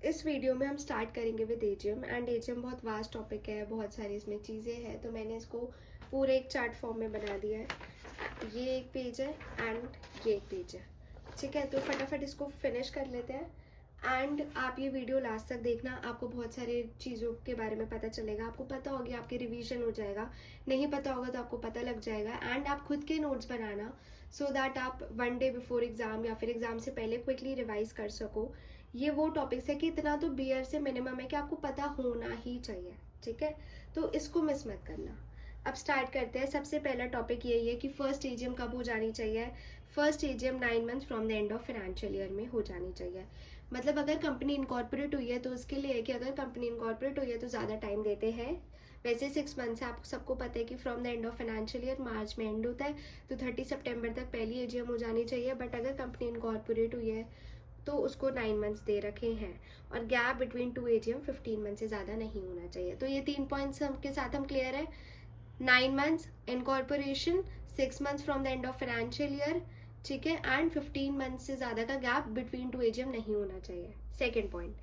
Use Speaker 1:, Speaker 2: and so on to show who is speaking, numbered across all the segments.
Speaker 1: इस वीडियो में हम स्टार्ट करेंगे विद एजीएम एंड एजीएम बहुत वास्ट टॉपिक है, बहुत सारी इसमें चीज़ें हैं, तो मैंने इसको पूरे एक चार्ट फॉर्म में बना दिया है। ये एक पेज है एंड ये एक पेज है, ठीक है। तो फटाफट इसको फिनिश कर लेते हैं एंड आप ये वीडियो लास्ट तक देखना, आपको बहुत सारे चीज़ों के बारे में पता चलेगा। आपको पता होगी, आपकी रिवीजन हो जाएगा, नहीं पता होगा तो आपको पता लग जाएगा। एंड आप खुद के नोट्स बनाना सो दैट आप वन डे बिफोर एग्ज़ाम या फिर एग्ज़ाम से पहले क्विकली रिवाइज कर सको। ये वो टॉपिक्स है कि इतना तो बीयर से मिनिमम है कि आपको पता होना ही चाहिए, ठीक है। तो इसको मिस मत करना। अब स्टार्ट करते हैं। सबसे पहला टॉपिक यही है कि फर्स्ट एजीएम कब हो जानी चाहिए। First AGM 9 month from the end of financial year में हो जानी चाहिए। मतलब अगर कंपनी इनकॉर्पोरेट हुई है तो उसके लिए है कि अगर कंपनी इनकॉर्पोरेट हुई है तो ज़्यादा टाइम देते हैं। वैसे 6 मंथ्स है, आपको सबको पता है कि from the end of financial year March में एंड होता है, तो 30 सितंबर तक पहली एजीएम हो जानी चाहिए। बट अगर कंपनी इनकॉर्पोरेट हुई है तो उसको 9 मंथ्स दे रखे हैं और गैप बिटवीन 2 एजीएम 15 मंथ से ज़्यादा नहीं होना चाहिए। तो ये 3 पॉइंट्स के साथ हम क्लियर है। 9 months incorporation, 6 months from the end of financial year, ठीक है, एंड 15 मंथ से ज़्यादा का गैप बिटवीन 2 एजीएम नहीं होना चाहिए। Second point,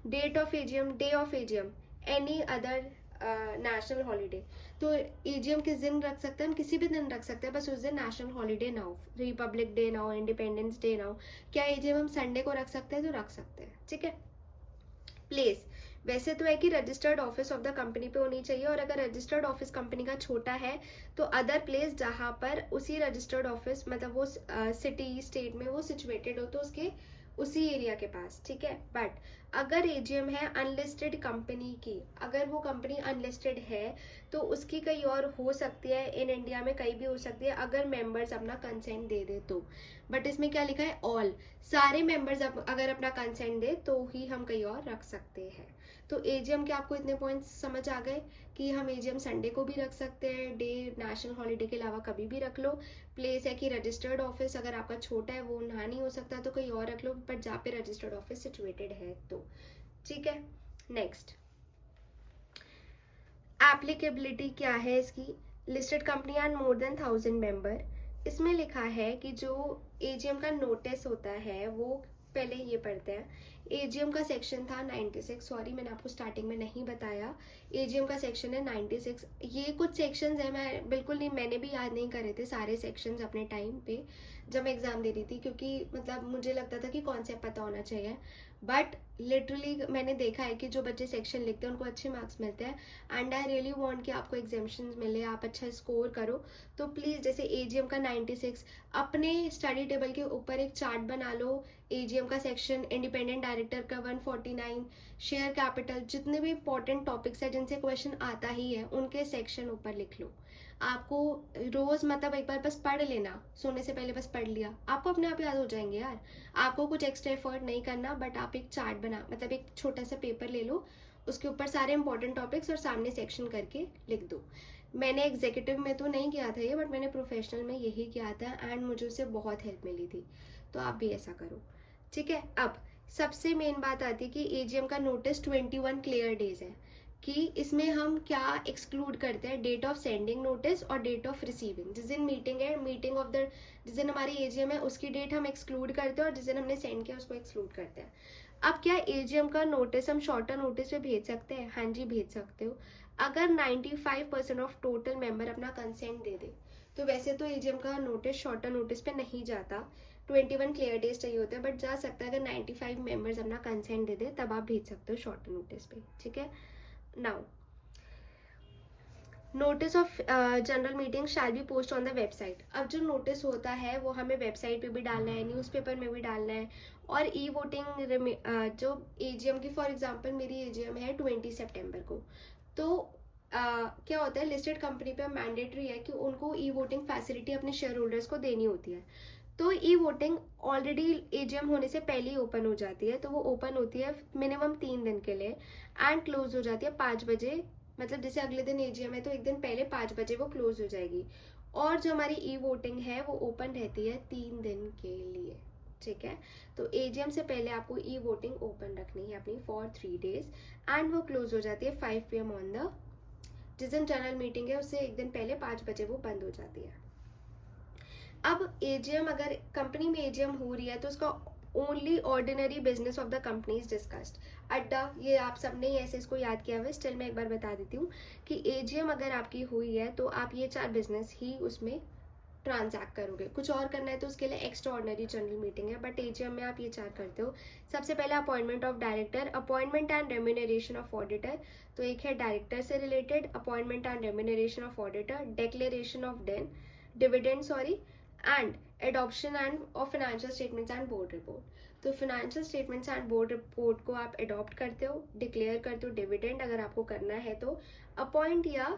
Speaker 1: date of AGM, day of AGM, any other national holiday. तो एजीएम किस दिन रख सकते हैं हम? किसी भी दिन रख सकते हैं, बस उस दिन नेशनल हॉलीडे ना हो, रिपब्लिक डे ना हो, इंडिपेंडेंस डे ना हो। क्या एजीएम हम संडे को रख सकते हैं? तो रख सकते हैं, ठीक है। प्लेस, वैसे तो है कि registered office of the company पे होनी चाहिए, और अगर रजिस्टर्ड ऑफिस कंपनी का छोटा है तो अदर प्लेस जहाँ पर उसी रजिस्टर्ड ऑफिस मतलब वो सिटी स्टेट में वो सिचुएटेड हो तो उसके उसी एरिया के पास, ठीक है। बट अगर एजीएम है अनलिस्टेड कंपनी की, अगर वो कंपनी अनलिस्टेड है तो उसकी कहीं और हो सकती है, इन इंडिया में कहीं भी हो सकती है अगर मेंबर्स अपना कंसेंट दे दे तो। बट इसमें क्या लिखा है? ऑल, सारे मेंबर्स अगर अपना कंसेंट दे तो ही हम कहीं और रख सकते हैं। तो एजीएम के आपको इतने पॉइंट्स समझ आ गए कि हम एजीएम संडे को भी रख सकते हैं, डे नेशनल हॉलीडे के अलावा कभी भी रख लो। प्लेस है कि रजिस्टर्ड ऑफिस, अगर आपका छोटा है वो यहाँ नहीं हो सकता तो कहीं और रख लो, बट जहाँ पे रजिस्टर्ड ऑफिस सिचुएटेड है तो, ठीक है। नेक्स्ट, एप्लीकेबिलिटी क्या है इसकी? Listed company and more than 1000 member. इसमें लिखा है कि जो एजीएम का नोटिस होता है वो, पहले ये पढ़ते हैं। एजीएम का सेक्शन था 96, सॉरी मैंने आपको स्टार्टिंग में नहीं बताया, एजीएम का सेक्शन है 96। ये कुछ सेक्शंस है, मैं बिल्कुल नहीं, मैंने भी याद नहीं करे थे सारे सेक्शंस अपने टाइम पे जब मैं एग्जाम दे रही थी, क्योंकि मतलब मुझे लगता था कि कॉन्सेप्ट पता होना चाहिए। बट लिटरली मैंने देखा है कि जो बच्चे सेक्शन लिखते हैं उनको अच्छे मार्क्स मिलते हैं, एंड आई रियली वांट कि आपको एग्जामेशन मिले, आप अच्छा स्कोर करो। तो प्लीज़ जैसे एजीएम का 96, अपने स्टडी टेबल के ऊपर एक चार्ट बना लो। एजीएम का सेक्शन, इंडिपेंडेंट डायरेक्टर का 149, शेयर कैपिटल, जितने भी इंपॉर्टेंट टॉपिक्स है जिनसे क्वेश्चन आता ही है उनके सेक्शन ऊपर लिख लो। आपको रोज मतलब एक बार बस पढ़ लेना, सोने से पहले बस पढ़ लिया, आपको अपने आप याद हो जाएंगे यार। आपको कुछ एक्स्ट्रा एफर्ट नहीं करना, बट आप एक चार्ट बना, मतलब एक छोटा सा पेपर ले लो, उसके ऊपर सारे इंपॉर्टेंट टॉपिक्स और सामने सेक्शन करके लिख दो। मैंने एग्जीक्यूटिव में तो नहीं किया था ये, बट मैंने प्रोफेशनल में यही किया था एंड मुझे उससे बहुत हेल्प मिली थी। तो आप भी ऐसा करो, ठीक है। अब सबसे मेन बात आती है कि एजीएम का नोटिस 21 क्लियर डेज है, कि इसमें हम क्या एक्सक्लूड करते हैं? डेट ऑफ सेंडिंग नोटिस और डेट ऑफ रिसीविंग। जिस दिन मीटिंग है, मीटिंग ऑफ द, जिस दिन हमारी एजीएम है उसकी डेट हम एक्सक्लूड करते हैं, और जिस दिन हमने सेंड किया उसको एक्सक्लूड करते हैं। अब क्या एजीएम का नोटिस हम शॉर्टर नोटिस पे भेज सकते हैं? हाँ जी, भेज सकते हो, अगर 95% ऑफ टोटल मेंबर अपना कंसेंट दे दे। तो वैसे तो एजीएम का नोटिस शॉर्टर नोटिस पे नहीं जाता, 21 क्लियर डेज चाहिए होता है, बट जा सकता है अगर 95 मेंबर्स अपना कंसेंट दे दे तब आप भेज सकते हो शॉर्टर नोटिस पे, ठीक है। Now, notice of general meeting shall be post on the website. अब जो नोटिस होता है वो हमें वेबसाइट पे भी डालना है, न्यूज़पेपर में भी डालना है, और ई वोटिंग जो एजीएम की, फॉर एग्जांपल मेरी एजीएम है 20 सितंबर को, तो क्या होता है, लिस्टेड कंपनी पे मैंडेटरी है कि उनको ई वोटिंग फैसिलिटी अपने शेयर होल्डर्स को देनी होती है। तो ई वोटिंग ऑलरेडी एजीएम होने से पहले ही ओपन हो जाती है, तो वो ओपन होती है मिनिमम 3 दिन के लिए एंड क्लोज हो जाती है 5 बजे। मतलब जैसे अगले दिन एजीएम है तो एक दिन पहले 5 बजे वो क्लोज हो जाएगी। और जो हमारी ई वोटिंग है वो ओपन रहती है 3 दिन के लिए, ठीक है। तो एजीएम से पहले आपको ई वोटिंग ओपन रखनी है अपनी फॉर 3 डेज, एंड वो क्लोज हो जाती है 5 PM ऑन द, जिस दिन जनरल मीटिंग है उससे एक दिन पहले 5 बजे वो बंद हो जाती है। अब एजीएम, अगर कंपनी में एजीएम हो रही है तो उसका only ordinary business of the company is discussed. अड्डा, ये आप सबने ही ऐसे इसको याद किया हुआ है, स्टिल मैं एक बार बता देती हूँ कि एजीएम अगर आपकी हुई है तो आप ये 4 बिजनेस ही उसमें ट्रांजैक्ट करोगे। कुछ और करना है तो उसके लिए एक्स्ट्रा ऑर्डिनरी जनरल मीटिंग है, बट एजीएम में आप ये 4 करते हो। सबसे पहले appointment of director, appointment and remuneration of auditor, तो एक है डायरेक्टर से related, appointment and remuneration of auditor, declaration of dividend and adoption and of financial statements and board report. तो financial statements and board report को आप adopt करते हो, declare करते हो, डिविडेंड अगर आपको करना है तो अपॉइंट या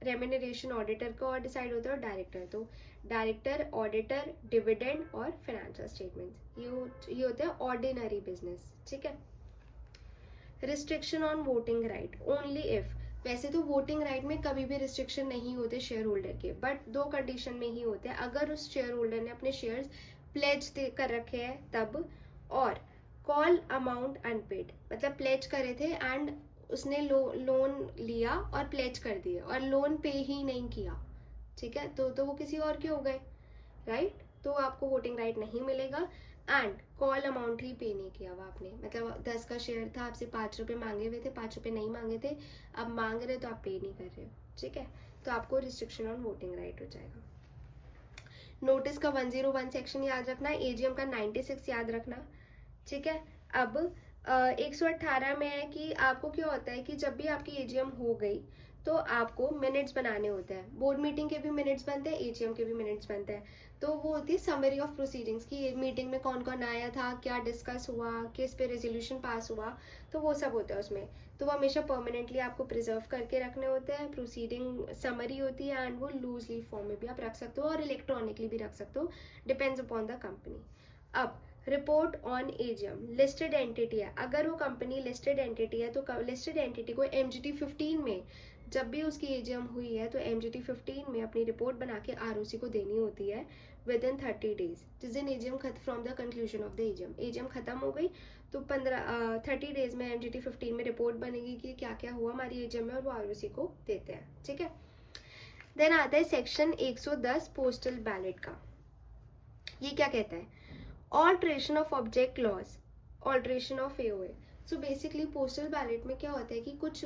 Speaker 1: रेम्यूनरेशन ऑडिटर को और डिसाइड होता है, और डायरेक्टर, तो डायरेक्टर, ऑडिटर, डिविडेंड और फाइनेंशियल स्टेटमेंट्स, ये होते हैं ऑर्डिनरी बिजनेस। ठीक है। Restriction on voting right only if, वैसे तो वोटिंग राइट में कभी भी रिस्ट्रिक्शन नहीं होते शेयर होल्डर के, बट 2 कंडीशन में ही होते हैं। अगर उस शेयर होल्डर ने अपने शेयर्स प्लेज कर रखे हैं तब, और कॉल अमाउंट अनपेड, मतलब प्लेज करे थे एंड उसने लोन लिया और प्लेज कर दिए और लोन पे ही नहीं किया, ठीक है, तो वो किसी और के हो गए, राइट, तो आपको वोटिंग राइट नहीं मिलेगा। एंड कॉल अमाउंट ही पे नहीं किया हुआ आपने, मतलब 10 का शेयर था, आपसे 5 रुपये मांगे हुए थे, 5 रुपये नहीं मांगे थे, अब मांग रहे तो आप पे नहीं कर रहे हो, ठीक है, तो आपको रिस्ट्रिक्शन ऑन वोटिंग राइट हो जाएगा। नोटिस का 101 सेक्शन याद रखना, एजीएम का 96 याद रखना, ठीक है। अब 118 में है कि आपको क्या होता है कि जब भी आपकी एजीएम हो गई तो आपको मिनट्स बनाने होते हैं। बोर्ड मीटिंग के भी मिनट्स बनते हैं, एजीएम के भी मिनट्स बनते हैं। तो वो होती है समरी ऑफ प्रोसीडिंग्स की मीटिंग में कौन कौन आया था, क्या डिस्कस हुआ, किस पे रेजोल्यूशन पास हुआ, तो वो सब होता है उसमें। तो वो हमेशा परमानेंटली आपको प्रिजर्व करके रखने होते हैं। प्रोसीडिंग समरी होती है एंड वो लूजली फॉर्म में भी आप रख सकते हो और इलेक्ट्रॉनिकली भी रख सकते हो, डिपेंड्स अपॉन द कंपनी। अब report on AGM, listed entity है, अगर वो कंपनी लिस्टेड एंटिटी है तो लिस्टेड एंटिटी को एमजीटी 15 में जब भी उसकी एजीएम हुई है तो एमजीटी 15 में अपनी रिपोर्ट बना के आरओसी को देनी होती है विद इन 30 डेज, जिस दिन AGM from the conclusion of the AGM खत्म हो गई तो 30 डेज में एमजीटी 15 में रिपोर्ट बनेगी कि क्या क्या हुआ हमारी एजीएम में, और वो आरओसी को देते हैं, ठीक है। देन आता है सेक्शन 110 पोस्टल बैलेट का। ये क्या कहता है, alteration of object laws, alteration of AOA. So basically postal ballot में क्या होता है कि कुछ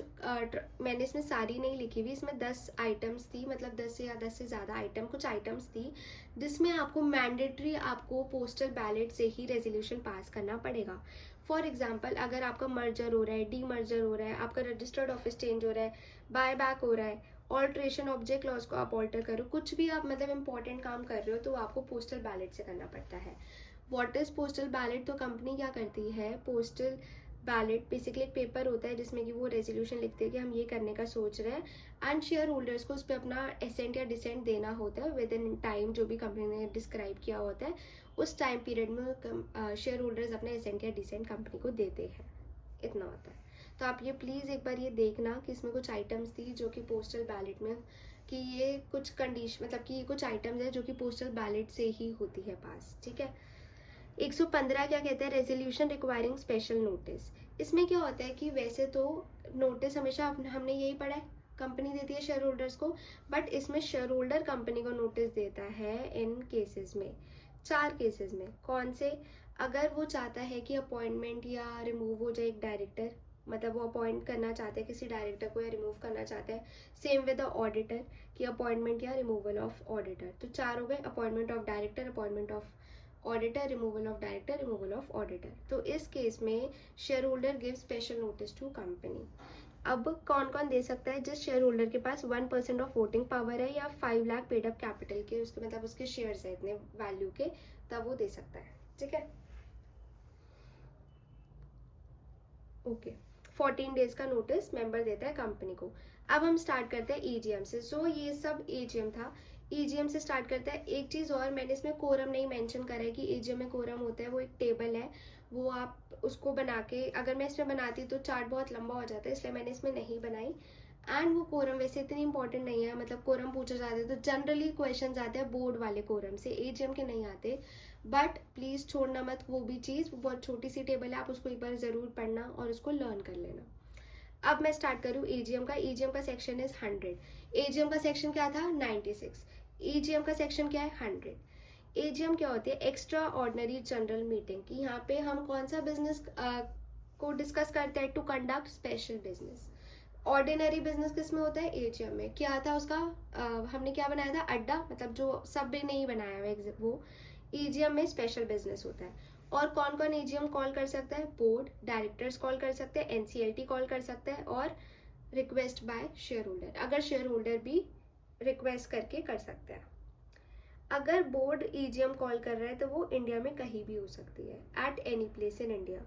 Speaker 1: मैंने इसमें सारी नहीं लिखी हुई, इसमें 10 आइटम्स थी, मतलब 10 या 10 से ज़्यादा आइटम, कुछ आइटम्स थी जिसमें आपको मैंडेटरी आपको पोस्टल बैलेट से ही रेजोल्यूशन पास करना पड़ेगा। फॉर एग्जाम्पल, अगर आपका मर्जर हो रहा है, डी मर्जर हो रहा है, आपका रजिस्टर्ड ऑफिस चेंज हो रहा है, बाय बैक हो रहा है, ऑल्ट्रेशन ऑब्जेक्ट लॉज को आप ऑल्टर करो, कुछ भी आप मतलब इंपॉर्टेंट काम कर रहे हो तो आपको पोस्टल बैलेट से करना पड़ता है। व्हाट इज पोस्टल बैलेट, तो कंपनी क्या करती है, पोस्टल बैलेट बेसिकली एक पेपर होता है जिसमें कि वो रेजोल्यूशन लिखते हैं कि हम ये करने का सोच रहे हैं, एंड शेयर होल्डर्स को उस पर अपना एसेंट या डिसेंट देना होता है विद इन टाइम जो भी कंपनी ने डिस्क्राइब किया होता है, उस टाइम पीरियड में शेयर होल्डर्स अपना एसेंट या डिसेंट कंपनी को देते हैं, इतना होता है। तो आप ये प्लीज़ एक बार ये देखना कि इसमें कुछ आइटम्स थी जो कि पोस्टल बैलेट में, कि ये कुछ कंडीशन मतलब कि ये कुछ आइटम्स है जो कि पोस्टल बैलेट से ही होती है पास, ठीक है। 115 क्या कहते हैं, रेजोल्यूशन रिक्वायरिंग स्पेशल नोटिस। इसमें क्या होता है कि वैसे तो नोटिस हमेशा हमने यही पढ़ा है, कंपनी देती है शेयर होल्डर्स को, बट इसमें शेयर होल्डर कंपनी को नोटिस देता है इन केसेस में, 4 केसेस में। कौन से, अगर वो चाहता है कि अपॉइंटमेंट या रिमूव हो जाए एक डायरेक्टर, मतलब वो अपॉइंट करना चाहते हैं किसी डायरेक्टर को या रिमूव करना चाहते हैं, सेम विद द ऑडिटर कि अपॉइंटमेंट या रिमूवल ऑफ ऑडिटर। तो 4 हो गए, appointment of director, appointment of auditor, removal of director, removal of auditor. तो इस केस में share holder give special notice to company. अब कौन कौन दे सकता है, जिस शेयर होल्डर के पास 1% ऑफ वोटिंग पावर है या 5 लाख पेड अप कैपिटल के, उसके मतलब उसके शेयर्स है इतने वैल्यू के, तब वो दे सकता है, ठीक है। ओके, 14 डेज का नोटिस मेंबर देता है कंपनी को। अब हम स्टार्ट करते हैं ईजीएम से। सो ये सब ईजीएम था, ईजीएम से स्टार्ट करते हैं। एक चीज़ और, मैंने इसमें कोरम नहीं मेंशन करा है कि ईजीएम में कोरम होता है, वो एक टेबल है, वो आप उसको बना के, अगर मैं इसमें बनाती तो चार्ट बहुत लंबा हो जाता है, इसलिए मैंने इसमें नहीं बनाई। एंड वो कोरम वैसे इतनी इंपॉर्टेंट नहीं है, मतलब कोरम पूछा जाता है तो जनरली क्वेश्चन आते हैं बोर्ड वाले कोरम से, एजीएम के नहीं आते। बट प्लीज़ छोड़ना मत वो भी चीज़, वो बहुत छोटी सी टेबल है, आप उसको एक बार ज़रूर पढ़ना और उसको लर्न कर लेना। अब मैं स्टार्ट करूँ एजीएम का। एजीएम का सेक्शन इज 100, एजीएम का सेक्शन क्या था 96, ईजीएम का सेक्शन क्या है 100। एजीएम क्या होती है? एक्स्ट्रा ऑर्डिनरी जनरल मीटिंग, कि यहाँ पे हम कौन सा बिजनेस को डिस्कस करते हैं? To conduct special business. Ordinary business किस में होता है? एजीएम में। क्या था उसका? हमने क्या बनाया था? अड्डा, मतलब जो सब ने नहीं बनाया हुआ वो। एजीएम में स्पेशल बिजनेस होता है। और कौन कौन एजीएम कॉल कर सकता है? बोर्ड, डायरेक्टर्स कॉल कर सकते हैं, एनसीएलटी कॉल कर सकते हैं, और रिक्वेस्ट बाय शेयर होल्डर, अगर शेयर होल्डर भी रिक्वेस्ट करके कर सकते हैं। अगर बोर्ड ईजीएम कॉल कर रहा है तो वो इंडिया में कहीं भी हो सकती है, at any place in India.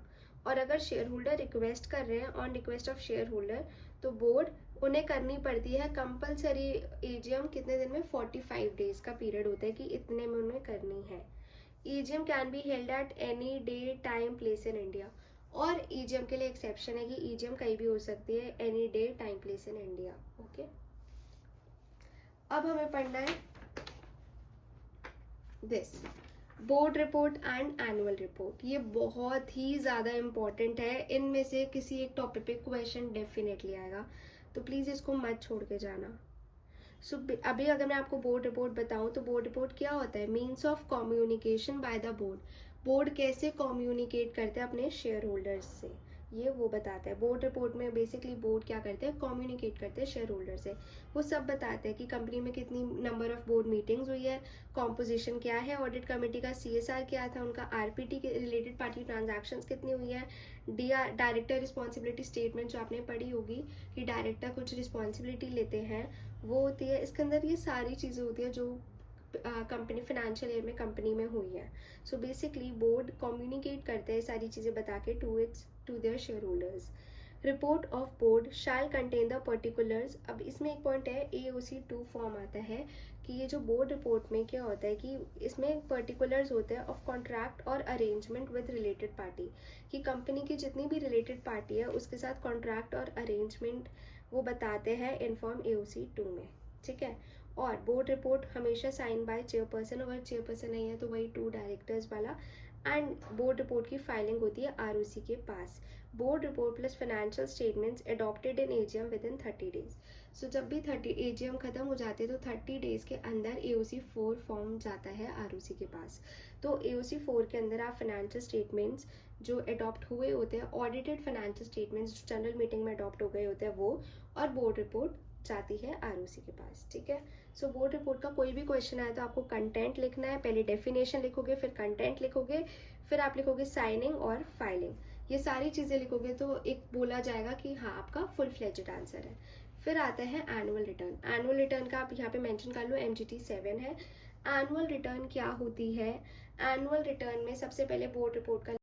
Speaker 1: और अगर शेयर होल्डर रिक्वेस्ट कर रहे हैं on request of share holder, तो बोर्ड उन्हें करनी पड़ती है कंपलसरी ईजीएम। कितने दिन में? 45 डेज का पीरियड होता है कि इतने में उन्हें करनी है। EGM can be held at any day time place in India. और ईजीएम के लिए एक्सेप्शन है कि ईजीएम कहीं भी हो सकती है, any day time place in India. Okay, अब हमें पढ़ना है this board report and annual report. ये बहुत ही ज़्यादा इम्पॉर्टेंट है, इनमें से किसी एक टॉपिक पे क्वेश्चन डेफिनेटली आएगा, तो प्लीज़ इसको मत छोड़ के जाना। सो अभी अगर मैं आपको बोर्ड रिपोर्ट बताऊं तो बोर्ड रिपोर्ट क्या होता है? Means of communication by the board. Board कैसे कम्युनिकेट करते हैं अपने शेयर होल्डर्स से, ये वो बताता है। बोर्ड रिपोर्ट में बेसिकली बोर्ड क्या करते हैं? कम्युनिकेट करते हैं शेयर होल्डर से। वो सब बताते हैं कि कंपनी में कितनी नंबर ऑफ बोर्ड मीटिंग्स हुई है, कॉम्पोजिशन क्या है, ऑडिट कमेटी का सीएसआर क्या था, उनका आरपीटी के रिलेटेड पार्टी ट्रांजैक्शंस कितनी हुई है, डायरेक्टर रिस्पॉन्सिबिलिटी स्टेटमेंट जो आपने पढ़ी होगी कि डायरेक्टर कुछ रिस्पॉन्सिबिलिटी लेते हैं, वो होती है। इसके अंदर ये सारी चीज़ें होती है जो कंपनी फाइनेंशियल ईयर में कंपनी में हुई है। सो बेसिकली बोर्ड कम्युनिकेट करते हैं सारी चीज़ें बता के to their share holders. Report of board shall contain the particulars. अब इसमें एक पॉइंट है, AOC2 फॉर्म आता है कि ये जो बोर्ड रिपोर्ट में क्या होता है कि इसमें पर्टिकुलर्स होते हैं ऑफ कॉन्ट्रैक्ट और अरेंजमेंट विद रिलेटेड पार्टी, कि कंपनी की जितनी भी रिलेटेड पार्टी है उसके साथ कॉन्ट्रैक्ट और अरेंजमेंट वो बताते हैं इनफॉर्म AOC2 में, ठीक है। और बोर्ड रिपोर्ट हमेशा साइन बाय चेयरपर्सन, अगर चेयरपर्सन नहीं है तो वही 2 डायरेक्टर्स वाला। एंड बोर्ड रिपोर्ट की फाइलिंग होती है ROC के पास। Board report plus financial statements adopted in AGM within 30 days. So जब भी 30 AGM खत्म हो जाते हैं तो 30 डेज के अंदर AOC4 फॉर्म जाता है ROC के पास। तो AOC4 के अंदर आप फाइनेंशियल स्टेटमेंट्स जो अडॉप्ट हुए होते हैं, ऑडिटेड फाइनेंशियल स्टेटमेंट्स जो जनरल मीटिंग में अडॉप्ट हो गए होते हैं वो, और बोर्ड रिपोर्ट जाती है ROC के पास, ठीक है। सो बोर्ड रिपोर्ट का कोई भी क्वेश्चन आए तो आपको कंटेंट लिखना है। पहले डेफिनेशन लिखोगे, फिर कंटेंट लिखोगे, फिर आप लिखोगे साइनिंग और फाइलिंग। ये सारी चीज़ें लिखोगे तो एक बोला जाएगा कि हाँ आपका फुल फ्लेज्ड आंसर है। फिर आता है एनुअल रिटर्न। एनुअल रिटर्न का आप यहाँ पे मेंशन कर लो, MGT 7 है। एनुअल रिटर्न क्या होती है? एनुअल रिटर्न में सबसे पहले बोर्ड रिपोर्ट का